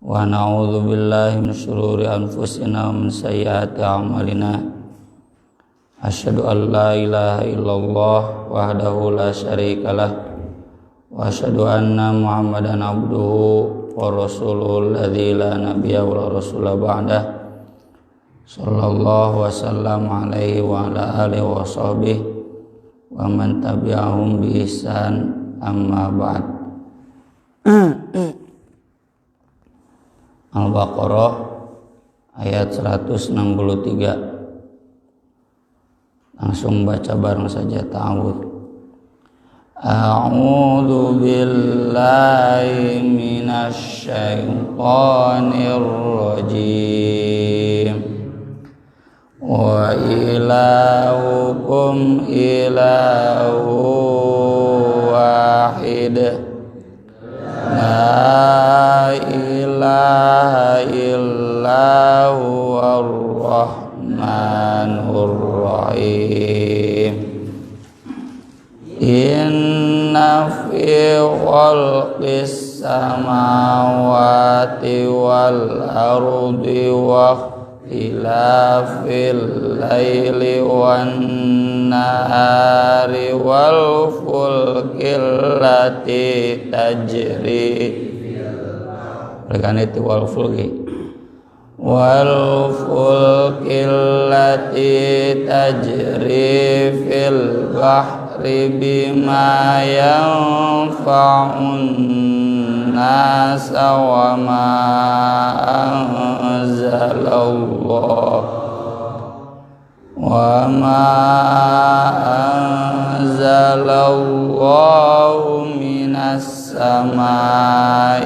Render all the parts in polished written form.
wa na'udzu billahi min syururi anfusina wa min sayyiati a'malina. Asyhadu an la ilaha illallah wahdahu la syarikalah wa asyhadu anna Muhammadan abduhu wa rasuluhu alladzi la nabiyya wa la rasula ba'dah. Sallallahu wasallam alaihi wa ala alihi wa sahbihi wa man tabi'ahum bi ihsan, amma ba'd. Al-Baqarah ayat 163. Langsung baca bareng saja ta'awudz. A'udzu billahi minasy syaithanir rajim. Wa ilahukum ilahu wahid. La ilaha illa huwar rahmanur rahim. Inna fi khalqis samawati wal ardi wa ikhtilafil laili wan nahari wal fulkil lati tajri itu wal fulkil lati tajri fil bahri bima yanfa'un nasa wa ma anzalallahu minas samai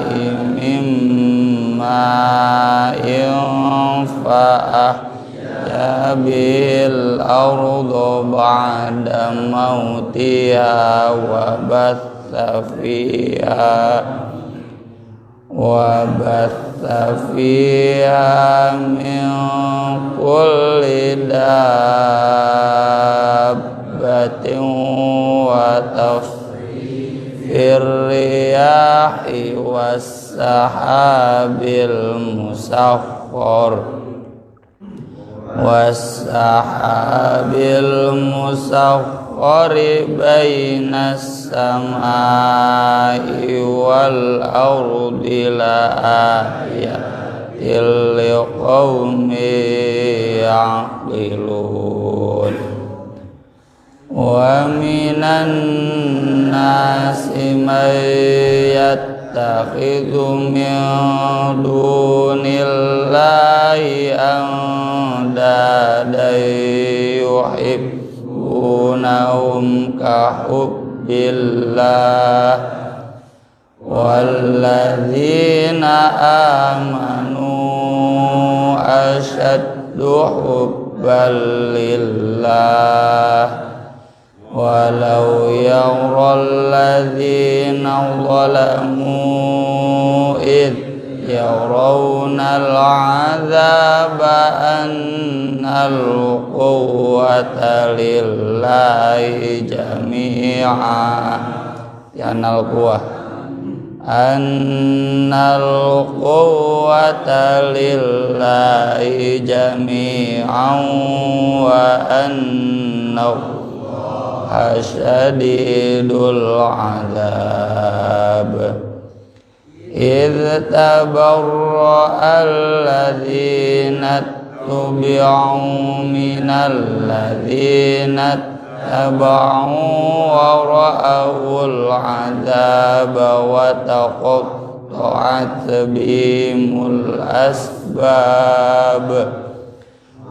mimma fa'ahya bil arda ba'da mautiha wa batha fiha min kulli dabbatin wa tasrifir riyahi was-sahabil musakhkhari bainas samai wal ardi la ayatin liqaumin ya'qilun. Wa minan nasi man yattakhidhu min dunillahi andadan yuhibbunahum ka hubbillah walladzina amanu ashaddu hubban lillah. Walau yaral ladzina zalamu id yarawnal azaba annal quwwata lillahi jami'a annal quwwata lillahi jami'an wa annahu syadidul azab. Idh tabarra'al ladzina tubi'u minal ladzina taba'u wa ra'awul azaba wa taqatta'at bihimul asbab.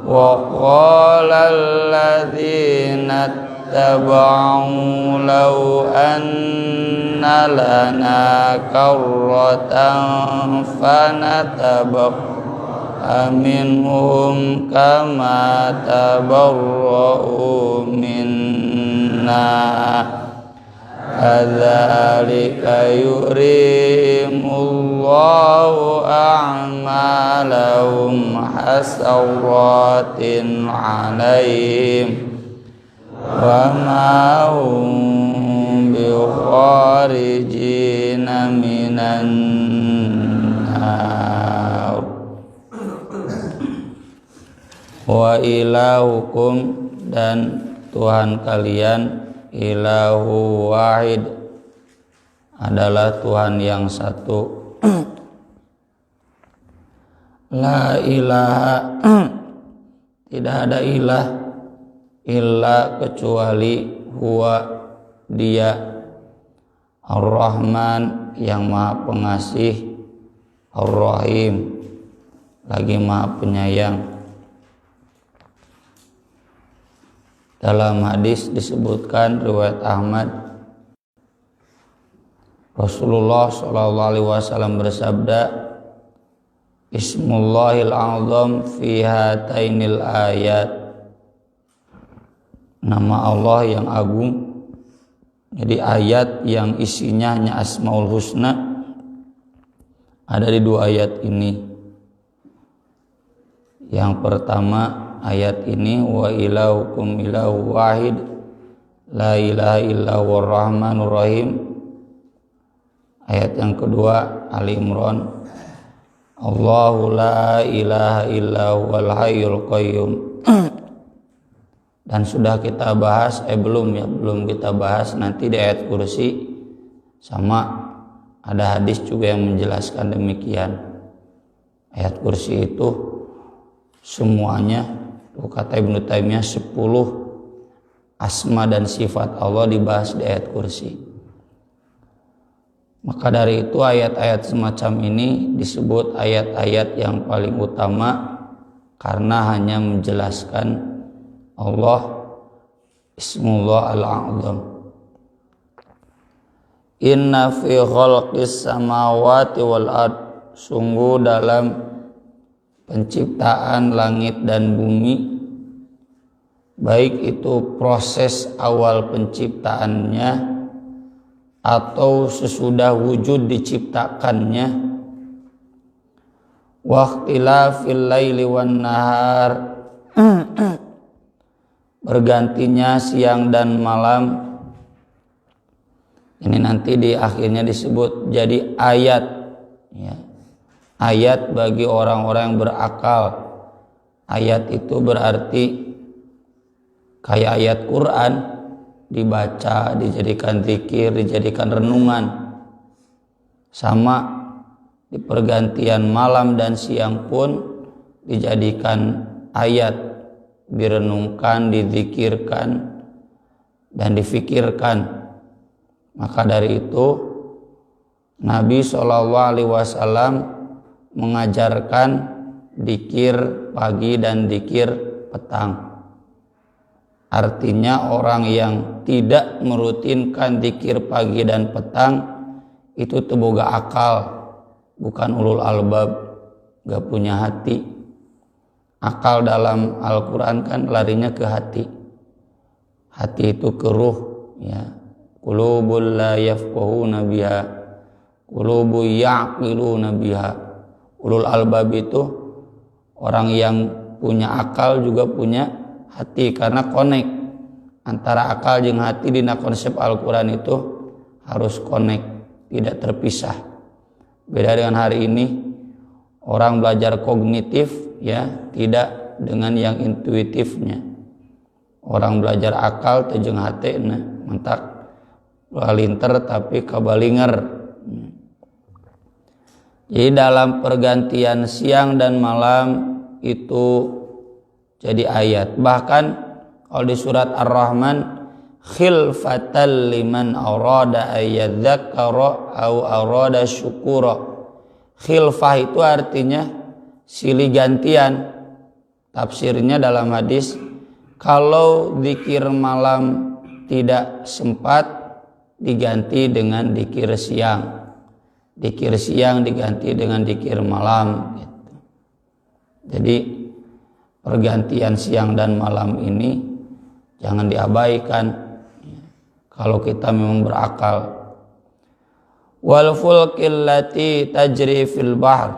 Wa qala alladzina taba'u law anna lana karratan fanatabaqqa minhum kama tabarra'u minna kadzalika yurimullahu a'malahum hasaratin 'alaihim wa ma hum bikharijina minan nar. wa ilahukum dan Tuhan kalian ilahu wahid adalah Tuhan yang satu. La ilaha tidak ada ilah illa kecuali huwa dia Ar-Rahman yang maha pengasih, Ar-Rahim lagi maha penyayang. Dalam hadis disebutkan riwayat Ahmad, Rasulullah SAW bersabda, Ismullahil A'zam fi hatainil ayat. Nama Allah yang agung. Jadi ayat yang isinya hanya Asmaul Husna ada di dua ayat ini. Yang pertama ayat ini wa ilahukum ilahu wahid la ilaha illa huwar rahmanur rahim. Ayat yang kedua Ali Imran, Allahu la ilaha illa huwal hayyul qayyum. Dan sudah kita bahas, belum kita bahas nanti di ayat kursi, sama ada hadis juga yang menjelaskan demikian. Ayat kursi itu semuanya, kata Ibnu Taimiyah, 10 asma dan sifat Allah dibahas di ayat kursi. Maka dari itu ayat-ayat semacam ini disebut ayat-ayat yang paling utama karena hanya menjelaskan Allah, Ismullah Al-A'zam. Inna fi khalqis samawati wal ard, sungguh dalam penciptaan langit dan bumi, baik itu proses awal penciptaannya atau sesudah wujud diciptakannya, waqtilafil laili wan nahar, bergantinya siang dan malam. Ini nanti di akhirnya disebut jadi ayat, ya. Ayat bagi orang-orang yang berakal. Ayat itu berarti kayak ayat Quran, dibaca, dijadikan zikir, dijadikan renungan. Sama di pergantian malam dan siang pun dijadikan ayat, direnungkan, dizikirkan, dan difikirkan. Maka dari itu Nabi SAW mengajarkan zikir pagi dan zikir petang. Artinya orang yang tidak merutinkan zikir pagi dan petang itu teboga akal, bukan ulul albab, gak punya hati. Akal dalam Al-Quran kan larinya ke hati. Hati itu ke ruh, ya. Qulubul la yafqahuna biha, qulubu ya'qiluna biha. Ulul albab itu orang yang punya akal juga punya hati, karena connect antara akal jeung hati dina konsep Al-Quran itu harus connect, tidak terpisah. Beda dengan hari ini orang belajar kognitif, ya, tidak dengan yang intuitifnya. Orang belajar akal teh jeung hati mentak lalinter tapi kabalinger. Jadi dalam pergantian siang dan malam itu jadi ayat. Bahkan kalau di surat Ar-Rahman, khilfatal liman arada ayyadzakkara au arada syukura. Khilfah itu artinya silih gantian. Tafsirnya dalam hadis, kalau zikir malam tidak sempat diganti dengan zikir siang. Zikir siang diganti dengan zikir malam gitu. Jadi pergantian siang dan malam ini jangan diabaikan kalau kita memang berakal. Wal fulkil lati tajri fil bahr,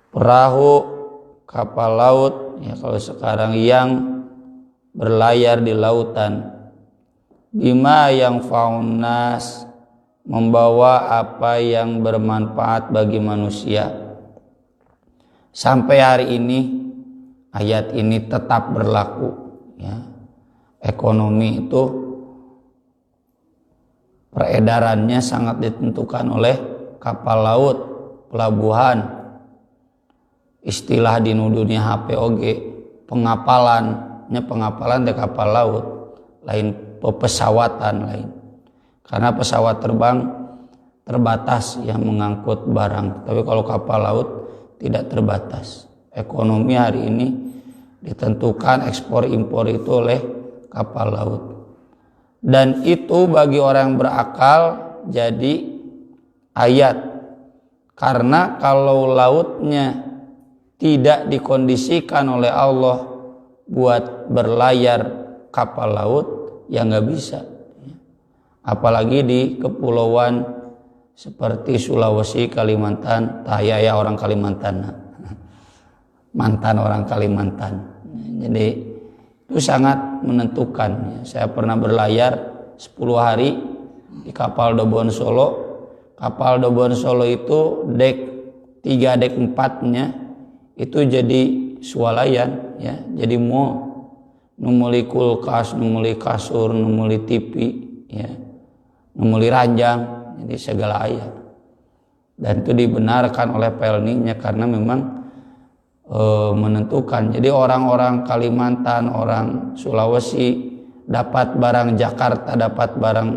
perahu kapal laut, ya kalau sekarang yang berlayar di lautan, bima yang faunas, membawa apa yang bermanfaat bagi manusia. Sampai hari ini ayat ini tetap berlaku, ya. Ekonomi itu peredarannya sangat ditentukan oleh kapal laut, pelabuhan. Istilah di dunia HPOG, pengapalan di kapal laut, lain pesawatan lain. Karena pesawat terbang terbatas yang mengangkut barang, tapi kalau kapal laut tidak terbatas. Ekonomi hari ini ditentukan ekspor impor itu oleh kapal laut. Dan itu bagi orang yang berakal jadi ayat. Karena kalau lautnya tidak dikondisikan oleh Allah buat berlayar kapal laut, ya nggak bisa. Apalagi di kepulauan seperti Sulawesi, Kalimantan, ya orang Kalimantan, mantan orang Kalimantan. Jadi itu sangat menentukan. Saya pernah berlayar 10 hari di kapal Dobon Solo. Kapal Dobon Solo itu dek 3, dek 4-nya itu jadi swalayan, ya. Jadi numuli kulkas, numuli kasur, numuli TV, ya. Numuli ranjang, jadi segala ayat. Dan itu dibenarkan oleh Pelni-nya karena memang menentukan. Jadi orang-orang Kalimantan, orang Sulawesi dapat barang Jakarta, dapat barang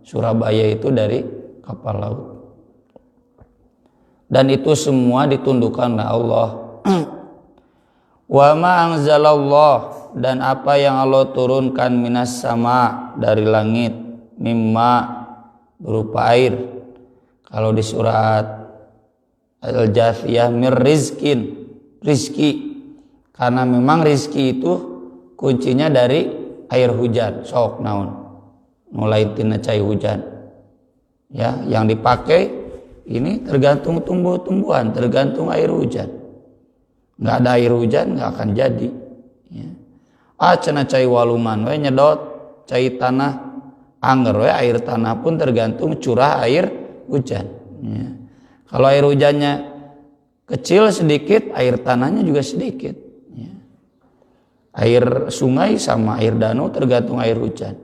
Surabaya itu dari kapal laut. Dan itu semua ditundukkan oleh Allah. Wa ma anzalallah, dan apa yang Allah turunkan minas sama, dari langit, mimma, berupa air. Kalau di surat Al-Jathiyah, mir rizkin, rizki. Karena memang rizki itu kuncinya dari air hujan. Sok naon mulai tina cai hujan, ya. Yang dipakai ini tergantung tumbuh-tumbuhan, tergantung air hujan. Nggak ada air hujan nggak akan jadi, ya. Cenah cai waluman we nyedot cai tanah anger we, air tanah pun tergantung curah air hujan, ya. Kalau air hujannya kecil sedikit, air tanahnya juga sedikit, ya. Air sungai sama air danau tergantung air hujan.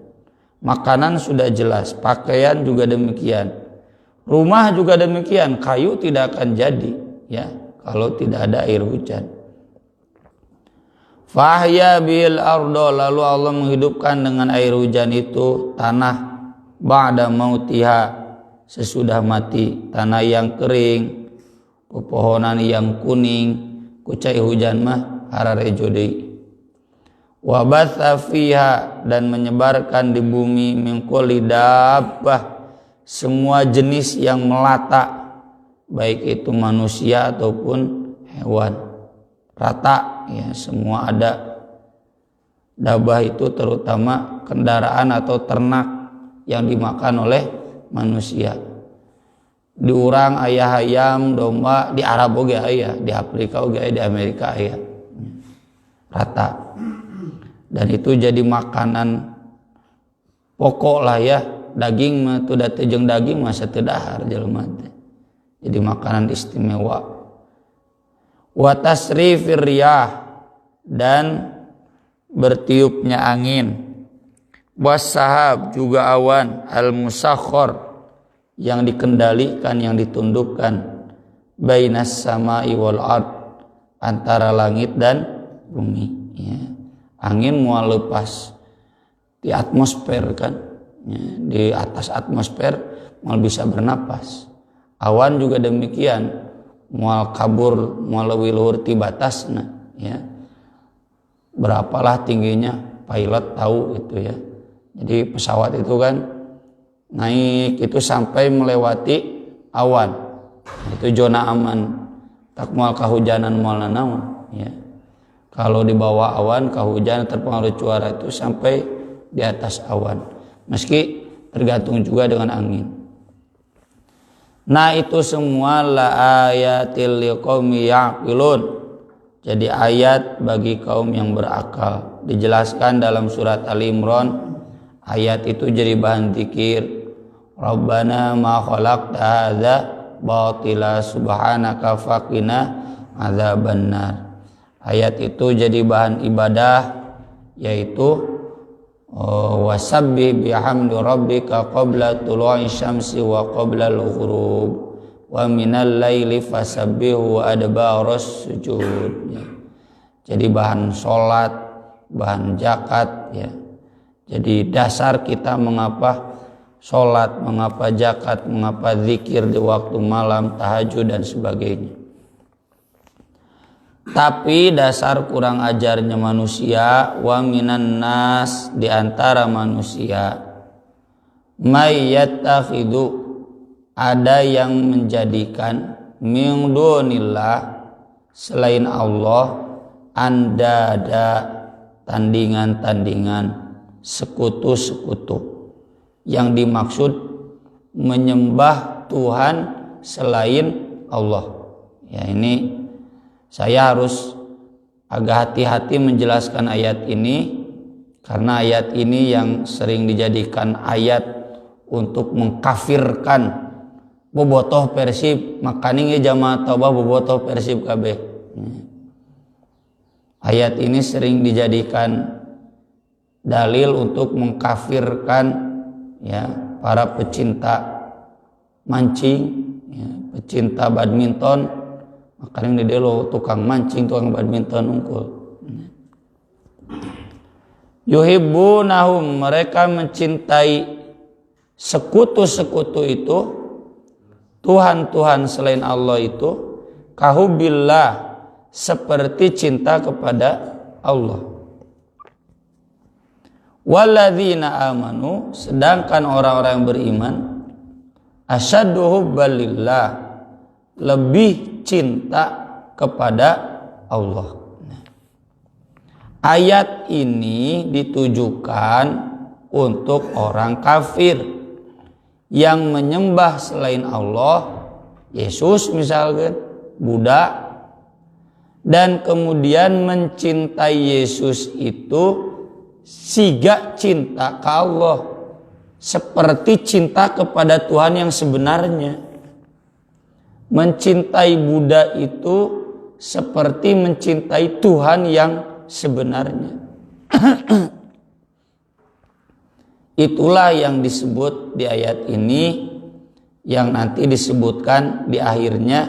Makanan sudah jelas, pakaian juga demikian, rumah juga demikian. Kayu tidak akan jadi, ya, kalau tidak ada air hujan. Fahya bil ardo, lalu Allah menghidupkan dengan air hujan itu tanah, ba'da mautiha, sesudah mati. Tanah yang kering, pepohonan yang kuning, kucai hujan mah hararejo deui. Wa batha fiha, dan menyebarkan di bumi min kulli dabbah, semua jenis yang melata, baik itu manusia ataupun hewan. Rata, ya, semua ada. Dabah itu terutama kendaraan atau ternak yang dimakan oleh manusia. Di urang aya ayam, domba, di Arab oge aya, di Afrika oge aya, di Amerika aya. Rata. Dan itu jadi makanan pokok lah, ya. Daging mah tuh da teu jeung daging mah sateu dahar jelema teh. Jadi makanan istimewa. Wa tasrifir riyah, dan bertiupnya angin. Wasahab, juga awan, al-musakhkhar, yang dikendalikan, yang ditundukkan, bainas sama'i wal ard, antara langit dan bumi, ya. Angin mau lepas di atmosfer kan, ya, di atas atmosfer mau bisa bernapas. Awan juga demikian, mual kabur, mual leuwih luhur ti batasna, ya. Berapalah tingginya, pilot tahu itu, ya. Jadi pesawat itu kan naik itu sampai melewati awan, itu zona aman, tak mual kahujanan mual nanaon, ya. Kalau di bawah awan kahujanan terpengaruh cuaca itu sampai di atas awan, meski tergantung juga dengan angin. Nah itu semua la ayatil liqaumi yaqilun, jadi ayat bagi kaum yang berakal. Dijelaskan dalam surat Ali Imran, ayat itu jadi bahan zikir. Rabbana ma khalaqta hadza batila subhanaka faqina adzabannar. ayat itu jadi bahan ibadah, yaitu wasabbih bihamdi rabbika qabla tulu'i syamsi wa qabla al-ghurub wa minal laili fasabbihu wa adbaras sujud. Jadi bahan sholat, bahan zakat ya. Jadi dasar kita mengapa sholat, mengapa zakat, mengapa zikir di waktu malam, tahajud dan sebagainya. Tapi dasar kurang ajarnya manusia, wa minan nas, di antara manusia, may yattakhidu, ada yang menjadikan min dunillah, selain Allah, andada, tandingan-tandingan, sekutu-sekutu. Yang dimaksud menyembah Tuhan selain Allah. Ya, ini saya harus agak hati-hati menjelaskan ayat ini, karena ayat ini yang sering dijadikan ayat untuk mengkafirkan bobotoh Persib. Makanya jamaah taubah bobotoh Persib kabeh. Ayat ini sering dijadikan dalil untuk mengkafirkan ya para pecinta mancing, ya, pecinta badminton. Makanya dia lo tukang mancing, tukang badminton unggul. Yuhibbunahum, mereka mencintai sekutu-sekutu itu, Tuhan-Tuhan selain Allah itu, kahubillah, seperti cinta kepada Allah. Walladzina amanu, sedangkan orang-orang yang beriman, asyaddu hubbalillah, lebih cinta kepada Allah. Ayat ini ditujukan untuk orang kafir yang menyembah selain Allah, Yesus misalkan, Buddha, dan kemudian mencintai Yesus itu siga cinta ke Allah, seperti cinta kepada Tuhan yang sebenarnya. Mencintai Buddha itu seperti mencintai Tuhan yang sebenarnya. Itulah yang disebut di ayat ini, yang nanti disebutkan di akhirnya,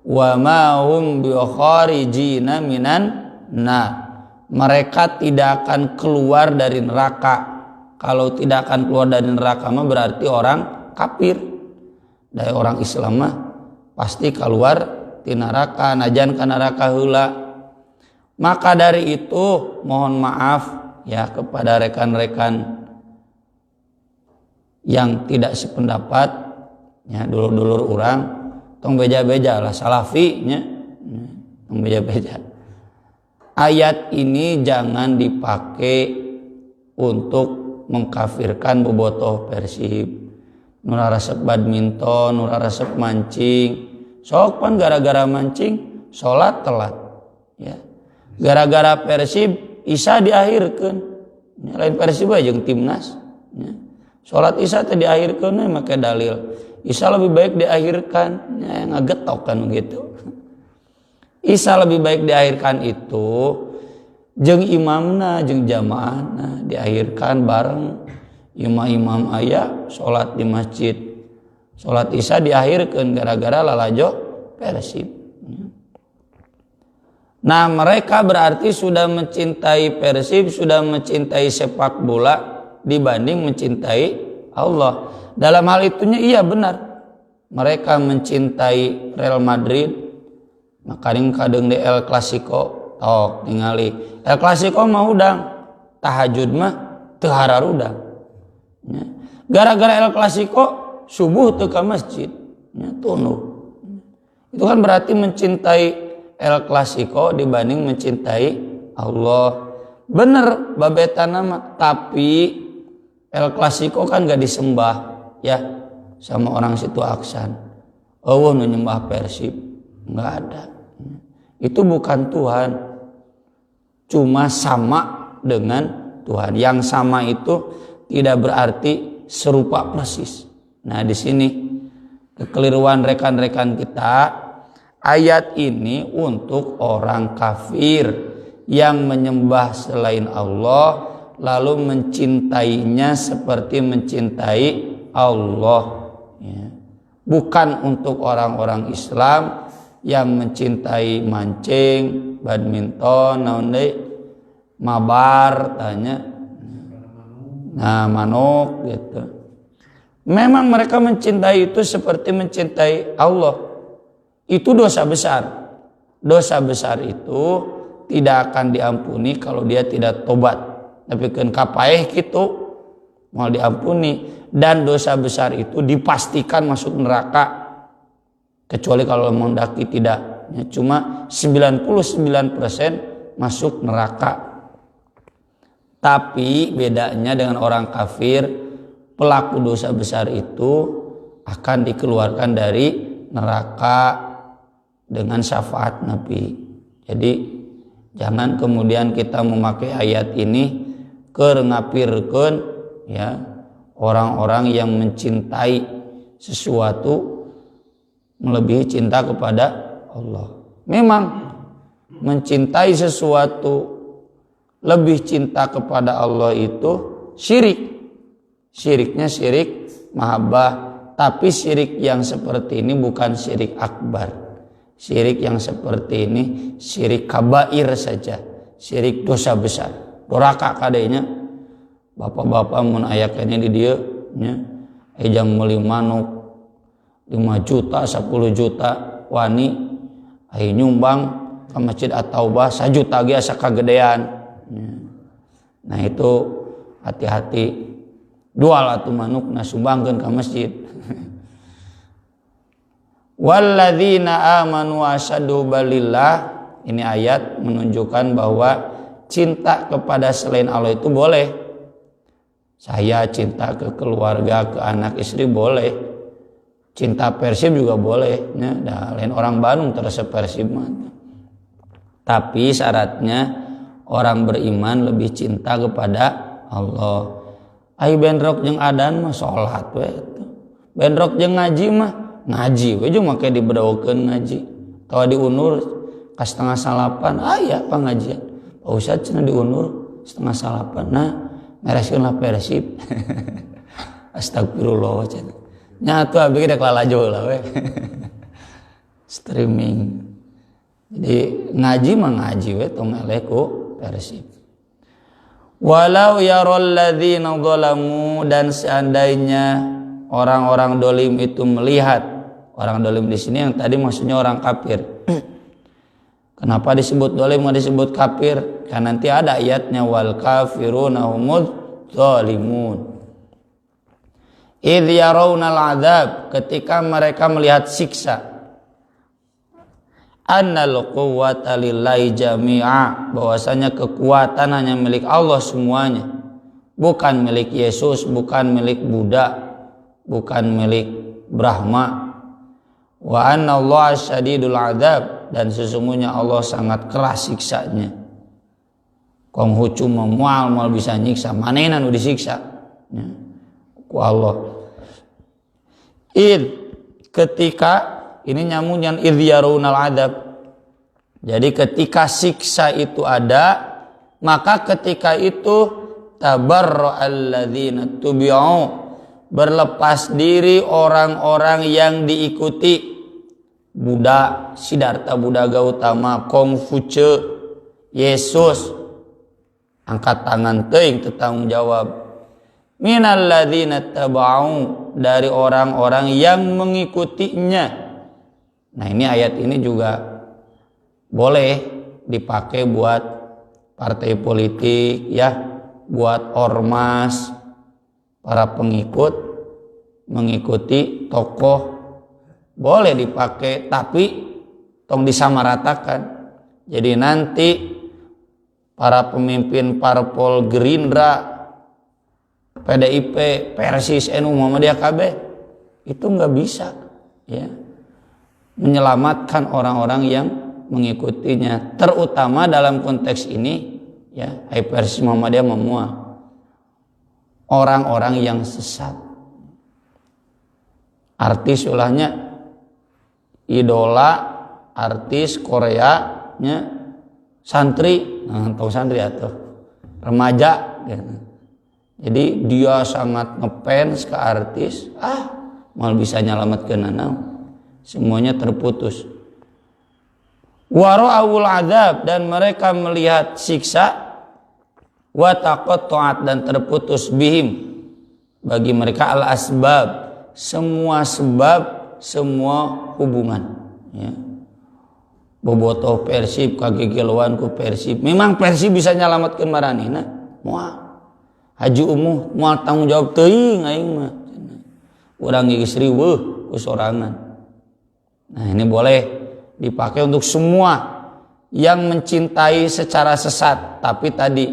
wa ma hum bi kharijina minan nar. Mereka tidak akan keluar dari neraka. Kalau tidak akan keluar dari neraka mah berarti orang kafir. Dari orang Islam mah pasti keluar di neraka, najan ka neraka heula. Maka dari itu mohon maaf ya kepada rekan-rekan yang tidak sependapat, ya dulur-dulur orang, tong beja-beja lah salafi nya, tong beja-beja. Ayat ini jangan dipakai untuk mengkafirkan bobotoh Persib, nura resep badminton, nura resep mancing. Sok pan gara-gara mancing sholat telat, ya. Gara-gara Persib Isya diakhirkan, ya, lain Persib aja jeung timnas, ya. Sholat Isya teh diakhirkan make dalil Isya lebih baik diakhirkan, ya, ngagetok kan begitu. Isya lebih baik diakhirkan itu jeung imamna jeung jamaahna diakhirkan bareng. Imam aya sholat di masjid, sholat Isya diakhirkan gara-gara lalajo Persib. Nah, mereka berarti sudah mencintai Persib, sudah mencintai sepak bola dibanding mencintai Allah. Dalam hal itunya iya benar, mereka mencintai Real Madrid. Makanya kadang di El Clasico tok ningali El Clasico mah udang, tahajud mah teu hararudang, ya. Gara-gara El Clasico subuh teu ka masjid, ya, tunduk. Itu kan berarti mencintai El Clasico dibanding mencintai Allah. Bener babetana mah, tapi El Clasico kan gak disembah ya sama orang situ Aksan. Oh, nu nyembah Persib nggak ada. Itu bukan Tuhan, cuma sama dengan Tuhan. Yang sama itu tidak berarti serupa persis. Nah, di sini kekeliruan rekan-rekan kita, ayat ini untuk orang kafir yang menyembah selain Allah lalu mencintainya seperti mencintai Allah, ya. Bukan untuk orang-orang Islam yang mencintai mancing, badminton, mabar, tanya, manuk gitu. Memang mereka mencintai itu seperti mencintai Allah. Itu dosa besar. Dosa besar itu tidak akan diampuni kalau dia tidak tobat. Tapi kan kapaeh gitu mau diampuni. Dan dosa besar itu dipastikan masuk neraka. Kecuali kalau mendaki tidak. Ya, cuma 99% masuk neraka. Tapi bedanya dengan orang kafir, pelaku dosa besar itu akan dikeluarkan dari neraka dengan syafaat Nabi. Jadi jangan kemudian kita memakai ayat ini keur ngapirkeun, ya, orang-orang yang mencintai sesuatu melebihi cinta kepada Allah. Memang mencintai sesuatu lebih cinta kepada Allah itu syirik. Syiriknya syirik mahabbah, tapi syirik yang seperti ini bukan syirik akbar. Syirik yang seperti ini syirik kabair saja, syirik dosa besar. Doraka kadenya bapak-bapak mun aya kene di dieu nya ejang meuli manuk 5 juta 10 juta wani aya nyumbang ka masjid At-Taubah 1 juta ge asa kagedean. Nah itu hati-hati, dual atuh manuk na sumbangkeun ka masjid. Walladzina amanu asyaddu balillah, ini ayat menunjukkan bahwa cinta kepada selain Allah itu boleh. Saya cinta ke keluarga, ke anak istri boleh. Cinta Persib juga boleh, ya, lain orang Bandung terus Persib mah. Tapi syaratnya orang beriman lebih cinta kepada Allah. Ai benrok jeung adan mah salat we. Benrok jeung ngaji mah ngaji we jeung make dibedaokeun ngaji. Tawa diunur ka 7:30 aya pangajian. Pak Ustaz cenah diunur 7:30. Nah, mereskeun lah Persib. Astagfirullah cenah. Nya atuh abi ge dek lalajo lah we. Streaming. Jadi ngaji mah ngaji we tong eleh ku Persib. Walau yarol ladzina zalamu, dan seandainya orang-orang dolim itu melihat, orang dolim di sini yang tadi maksudnya orang kafir. Kenapa disebut dolim nggak disebut kafir? Karena nanti ada ayatnya wal kafiruna humuz zalimun. Idh yarawnal adzab, ketika mereka melihat siksa. Annal quwwata lillahi jami'a, bahwasanya kekuatan hanya milik Allah semuanya, bukan milik Yesus, bukan milik Buddha, bukan milik Brahma. Wa anna Allah syadidul adzab, dan sesungguhnya Allah sangat keras siksanya. Kong hukum moal bisa nyiksa, manehna nu disiksa ya, ku Allah. Ketika ini nyamunyan idh yarawunal adzab. Jadi ketika siksa itu ada, maka ketika itu tabarra'al ladzina tubi'u, berlepas diri orang-orang yang diikuti. Buddha, Siddhartha Buddha Gautama, Konghucu, Yesus, angkat tangan teuing bertanggung jawab. Minal ladzina taba'u, dari orang-orang yang mengikutinya. Nah, ini ayat ini juga boleh dipakai buat partai politik ya, buat ormas, para pengikut mengikuti tokoh boleh dipakai, tapi tong disamaratakan. Jadi nanti para pemimpin parpol Gerindra, PDIP, Persis, NU, Muhammadiyah KB itu nggak bisa ya menyelamatkan orang-orang yang mengikutinya, terutama dalam konteks ini ya, Persis Muhammadiyah memuat orang-orang yang sesat. Artis ulahnya idola artis Korea nya santri, tahu santri atau remaja gitu. Jadi dia sangat ngefans ke artis, mal bisa nyelamatkeun naon. Semuanya terputus. Wa ra'awul adzab, dan mereka melihat siksa, wa taqatta'at, dan terputus bihim bagi mereka al asbab, semua sebab, semua hubungan, ya. Bobotoh Persib kagegeloan ku Persib. Memang Persib bisa nyelamatkeun maranehna? Moal. Haji Umuh moal tanggung jawab teuing aing mah. Urang geus riweuh ku sorangan. Nah, ini boleh dipakai untuk semua yang mencintai secara sesat. Tapi tadi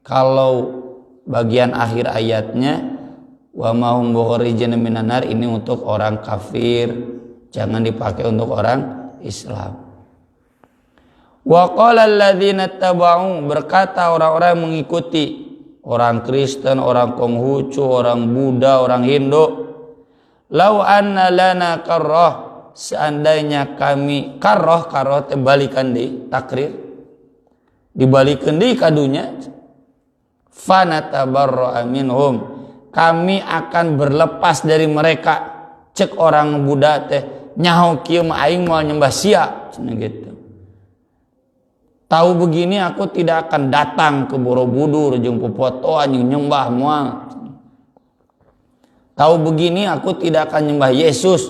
kalau bagian akhir ayatnya wa ma hum bikharijan minan nar, ini untuk orang kafir, jangan dipakai untuk orang Islam. Wa qala alladzina taba'u, berkata orang-orang yang mengikuti, orang Kristen, orang Konghucu, orang Buddha, orang Hindu, lau anna lana karrah, seandainya kami karrah balikan deui takrir, dibalikan deui kadunya, fanatabarra'a minhum, kami akan berlepas dari mereka. Cek orang Buddha teh, nyaho kieu mah aing moal nyembah sia, cenah gitu. Tahu begini aku tidak akan datang ke Borobudur jeung Popoto anjing nyembah moal. Tahu begini aku tidak akan nyembah Yesus.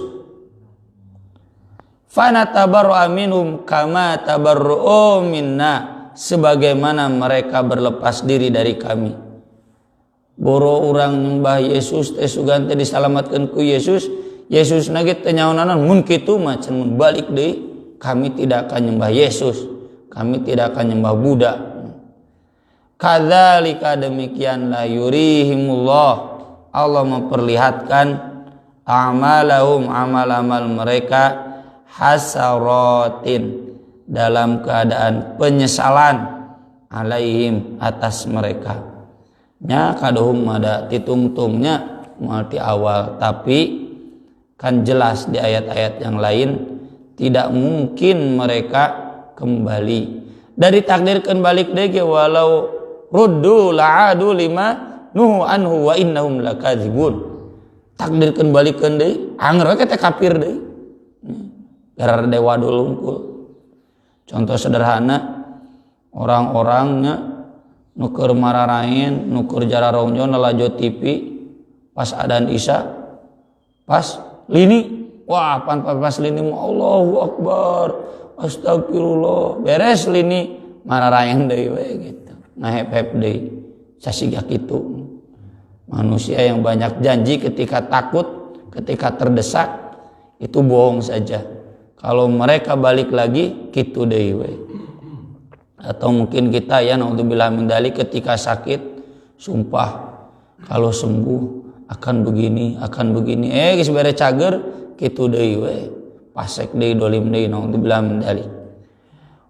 Fanatabarra'a minhum kama tabarra'u minna, sebagaimana mereka berlepas diri dari kami. Boro urang nyembah Yesus teh sugan teh disalamatkeun ku Yesus, Yesus nage teh nyaonanan mun kitu mah cenah balik deui, kami tidak akan nyembah Yesus, kami tidak akan nyembah Buddha. Kadzalika, demikianlah, yurihimullah, Allah memperlihatkan amalahum, amal-amal mereka, hasaratin, dalam keadaan penyesalan, alaihim, atas mereka. Nya kadohum ada titungtungnya multi awal, tapi kan jelas di ayat-ayat yang lain tidak mungkin mereka kembali. Dari takdirkeun balik deui walau ruddu la'adu lima nuhu anhu wa innahum lakadzibun. Takdirkeun balikeun deui angger we teh kafir deui. Gara dewa dulungkul. Contoh sederhana, orang-orangnya nuker mararain, nuker jararongjo nalajo TV pas adzan isya, pas lini, wah pas lini Allahu Akbar, astagfirullah, beres lini mararain deui we gitu, ngahep-hep deui, sasiga kitu. Manusia yang banyak janji ketika takut, ketika terdesak, itu bohong saja. Kalau mereka balik lagi kitu deui we. Atau mungkin kita ya naudzubillah min dzalik ketika sakit sumpah kalau sembuh akan begini geus bare cager kitu deui we, pasek deui, dolim deui, naudzubillah min dzalik.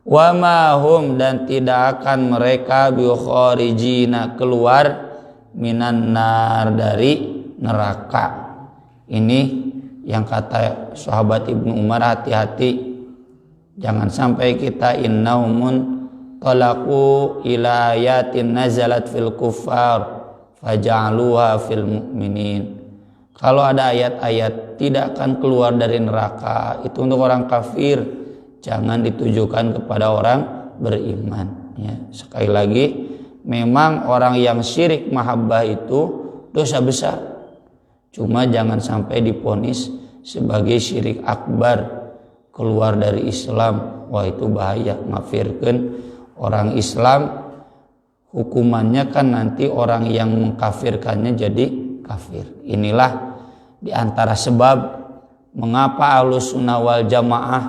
Wa ma hum, dan tidak akan mereka bi kharijina, keluar, minan nar, dari neraka. Ini yang kata sahabat Ibnu Umar, hati-hati jangan sampai kita innaumun talaqu ila ayatin nazalat fil kuffar faja'aluha fil mu'minin. Kalau ada ayat-ayat tidak akan keluar dari neraka, itu untuk orang kafir, jangan ditujukan kepada orang beriman, ya. Sekali lagi, memang orang yang syirik mahabbah itu dosa besar, cuma jangan sampai diponis sebagai syirik akbar, keluar dari Islam. Wah, itu bahaya, ngafirkeun orang Islam. Hukumannya kan nanti orang yang mengkafirkannya jadi kafir. Inilah diantara sebab mengapa Ahlussunnah wal Jamaah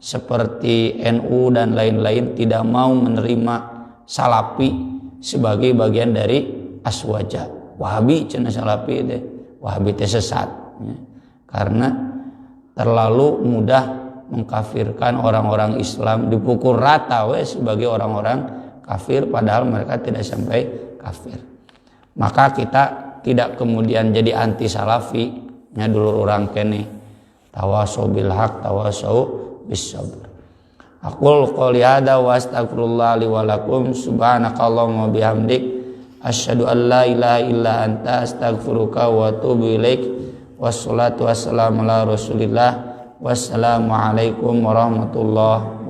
seperti NU dan lain-lain tidak mau menerima Salafi sebagai bagian dari aswaja. Wahabi cenah Salafi deh, Wahabi teh sesat, ya. Karena terlalu mudah mengkafirkan orang-orang Islam, dipukul rata we sebagai orang-orang kafir, padahal mereka tidak sampai kafir. Maka kita tidak kemudian jadi anti salafi, nya dulur orang kene tawasau bil haq tawasau bis-sabr. Aqul qouli hadza wa astaghfirullah li wa lakum subhanakallahumma wa bihamdik asyhadu an la ilaha illa anta astaghfiruka wa atubu ilaik. Wassalatu wassalamu ala Rasulillah. Wassalamu alaikum warahmatullahi wabarakatuh.